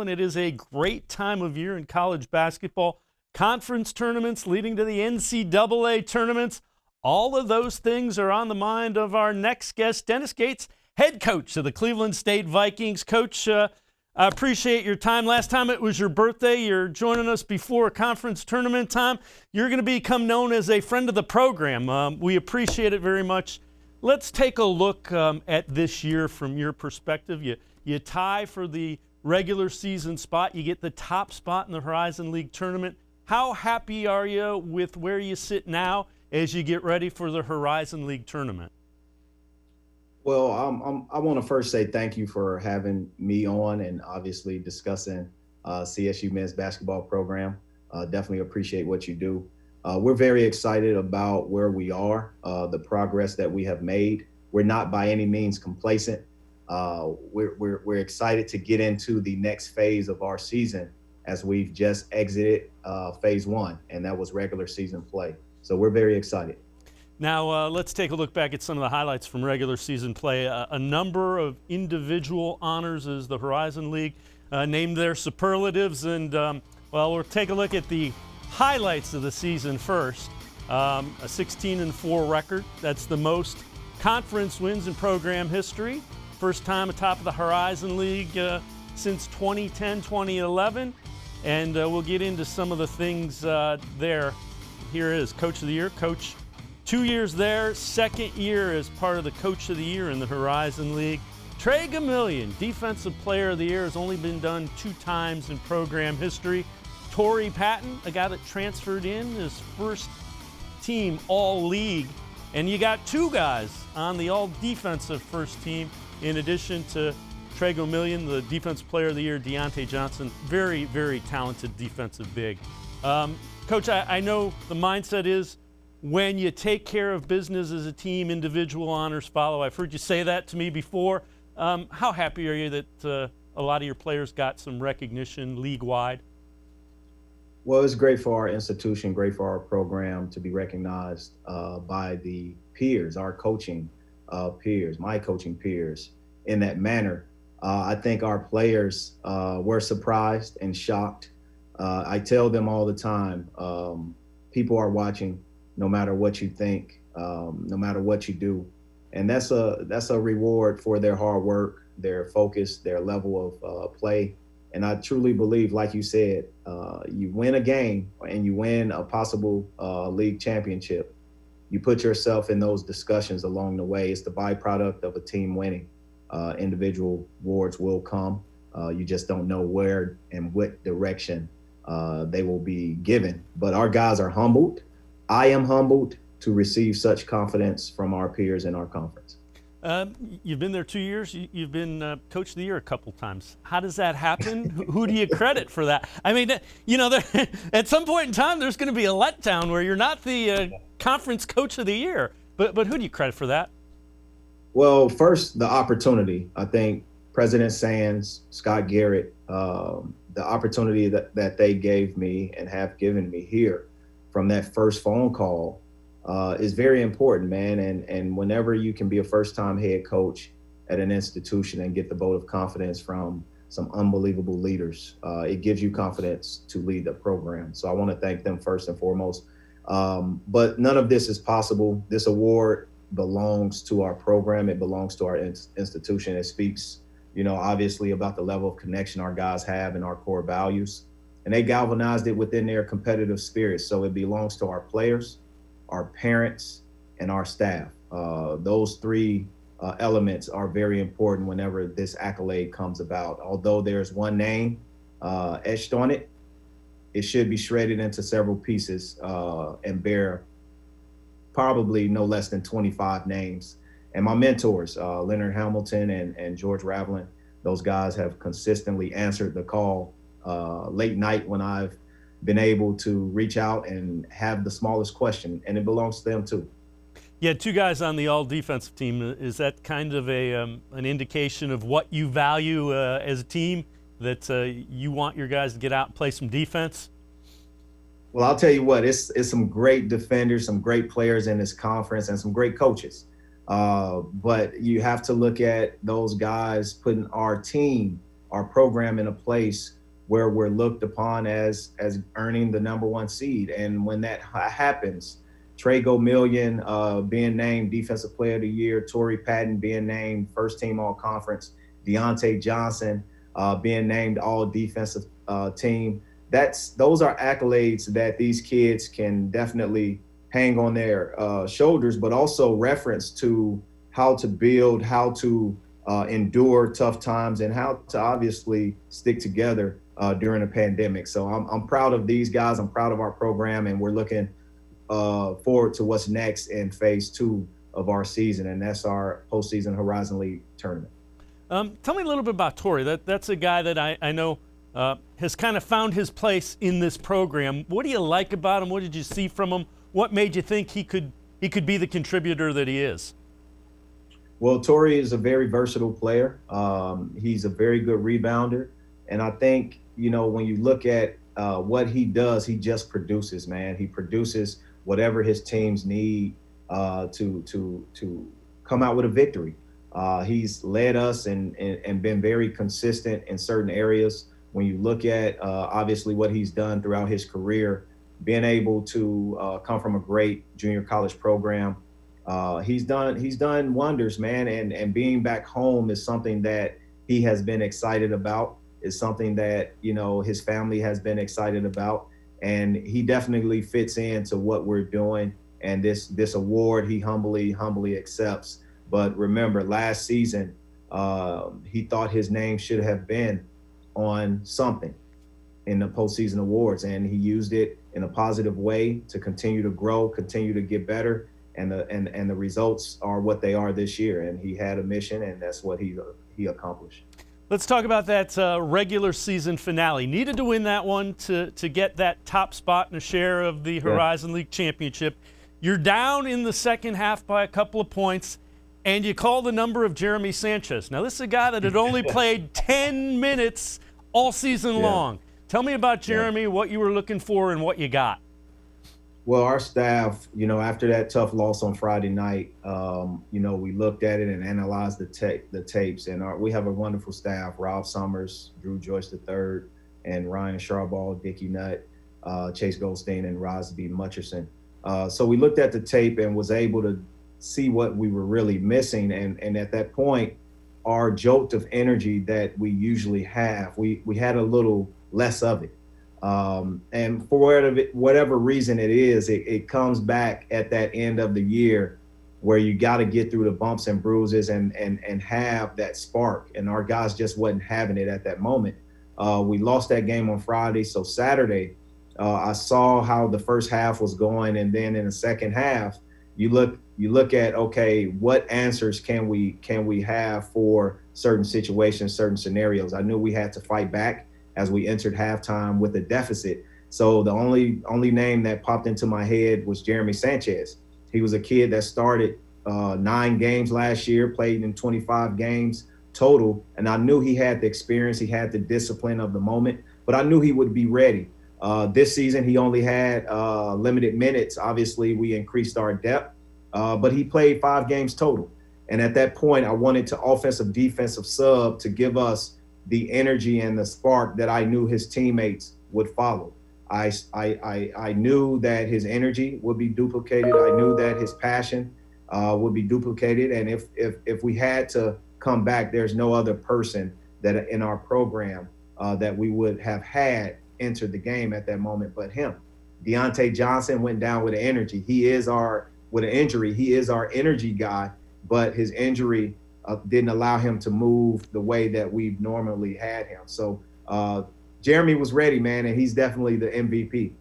Allen. It is a great time of year in college basketball. Conference tournaments leading to the NCAA tournaments. All of those things are on the mind of our next guest, Dennis Gates, head coach of the Cleveland State Vikings. Coach, I appreciate your time. Last time it was your birthday. You're joining us before conference tournament time. You're going to become known as a friend of the program. We appreciate it very much. Let's take a look at this year from your perspective. You tie for the regular season spot. You get the top spot in the Horizon League tournament. How happy are you with where you sit now as you get ready for the Horizon League tournament? Well, I want to first say thank you for having me on and obviously discussing CSU men's basketball program. Definitely appreciate what you do. We're very excited about where we are, the progress that we have made. We're not by any means complacent. We're excited to get into the next phase of our season as we've just exited phase one, and that was regular season play. So we're very excited. Now, let's take a look back at some of the highlights from regular season play. A number of individual honors as the Horizon League named their superlatives. And, well, we'll take a look at the highlights of the season first. A 16-4 record. That's the most conference wins in program history. First time atop of the Horizon League since 2010, 2011. And we'll get into some of the things there. Here is Coach of the Year. Coach, 2 years there, second year as part of the Coach of the Year in the Horizon League. Trey Gamillion, Defensive Player of the Year, has only been done 2 times in program history. Torrey Patton, a guy that transferred in his first team All-League. And you got 2 guys on the All-Defensive first team in addition to Trey Gamillion, the Defensive Player of the Year, Deontay Johnson. Very, very talented defensive big. Coach, I know the mindset is when you take care of business as a team, individual honors follow. I've heard you say that to me before. How happy are you that a lot of your players got some recognition league-wide? Well, it's great for our institution, great for our program to be recognized by the peers, our coaching peers, my coaching peers in that manner. I think our players were surprised and shocked. I tell them all the time, people are watching no matter what you think, no matter what you do. And that's a reward for their hard work, their focus, their level of play. And I truly believe, like you said, you win a game and you win a possible league championship. You put yourself in those discussions along the way. It's the byproduct of a team winning. Individual awards will come. You just don't know where and what direction they will be given. But our guys are humbled. I am humbled to receive such confidence from our peers in our conference. You've been there 2 years. You've been Coach of the Year a couple times. How does that happen? Who do you credit for that? I mean, you know, at some point in time, there's going to be a letdown where you're not the conference Coach of the Year. But who do you credit for that? Well, first, the opportunity. I think President Sands, Scott Garrett, the opportunity that they gave me and have given me here from that first phone call is very important, man. And whenever you can be a first-time head coach at an institution and get the vote of confidence from some unbelievable leaders, it gives you confidence to lead the program. So I want to thank them first and foremost. But none of this is possible. This award belongs to our program. It belongs to our institution. It speaks, you know, obviously about the level of connection our guys have and our core values. And they galvanized it within their competitive spirit. So it belongs to our players, our parents, and our staff. Those 3 elements are very important whenever this accolade comes about. Although there's one name etched on it, it should be shredded into several pieces and bear probably no less than 25 names. And my mentors, Leonard Hamilton and George Ravelin, those guys have consistently answered the call late night when I've been able to reach out and have the smallest question, and it belongs to them too. You had 2 guys on the All-Defensive Team. Is that kind of an indication of what you value as a team, that you want your guys to get out and play some defense? Well, I'll tell you what, it's some great defenders, some great players in this conference, and some great coaches. But you have to look at those guys putting our team our program in a place where we're looked upon as earning the #1 seed. And when that happens, Trey Gomillion being named Defensive Player of the Year, Torrey Patton being named First Team All Conference, Deontay Johnson being named All Defensive Team. Those are accolades that these kids can definitely hang on their shoulders, but also reference to how to build, how to endure tough times, and how to obviously stick together during a pandemic. So I'm proud of these guys. I'm proud of our program, and we're looking forward to what's next in phase 2 of our season, and that's our postseason Horizon League tournament. Tell me a little bit about Torrey. That's a guy that I know has kind of found his place in this program. What do you like about him? What did you see from him? What made you think he could be the contributor that he is? Well, Torrey is a very versatile player. He's a very good rebounder. And I think, when you look at what he does, he just produces, man. He produces whatever his teams need to come out with a victory. He's led us and been very consistent in certain areas. When you look at obviously what he's done throughout his career, being able to come from a great junior college program, he's done wonders, man. And being back home is something that he has been excited about. It's something that his family has been excited about, and he definitely fits into what we're doing. And this award he humbly accepts. But remember, last season he thought his name should have been on something in the postseason awards, and he used it in a positive way to continue to grow, continue to get better, and the results are what they are this year. And he had a mission, and that's what he accomplished. Let's talk about that regular season finale. Needed to win that one to get that top spot and a share of the Horizon League championship. You're down in the second half by a couple of points, and you call the number of Jeremy Sanchez. Now, this is a guy that had only played 10 minutes all season long. Tell me about Jeremy, what you were looking for and what you got. Well, our staff, after that tough loss on Friday night, we looked at it and analyzed the tapes. And we have a wonderful staff: Rob Summers, Drew Joyce III, and Ryan Sharbaugh, Dickie Nutt, Chase Goldstein, and Rosby Mutcherson. So we looked at the tape and was able to see what we were really missing. And at that point, our jolt of energy that we usually have, we had a little less of it. And for whatever reason it is, it comes back at that end of the year where you got to get through the bumps and bruises and have that spark. And our guys just wasn't having it at that moment. We lost that game on Friday. So Saturday, I saw how the first half was going. And then in the second half, you look at, okay, what answers can we have for certain situations, certain scenarios? I knew we had to fight back as we entered halftime with a deficit. So the only name that popped into my head was Jeremy Sanchez. He was a kid that started 9 games last year, played in 25 games total. And I knew he had the experience, he had the discipline of the moment, but I knew he would be ready. This season, he only had limited minutes. Obviously, we increased our depth, but he played 5 games total. And at that point, I wanted to offensive defensive sub to give us the energy and the spark that I knew his teammates would follow. I knew that his energy would be duplicated. I knew that his passion would be duplicated. And if we had to come back, there's no other person that in our program that we would have had entered the game at that moment but him. Deontay Johnson went down with an energy. With an injury, he is our energy guy, but his injury didn't allow him to move the way that we've normally had him. So Jeremy was ready, man, and he's definitely the MVP.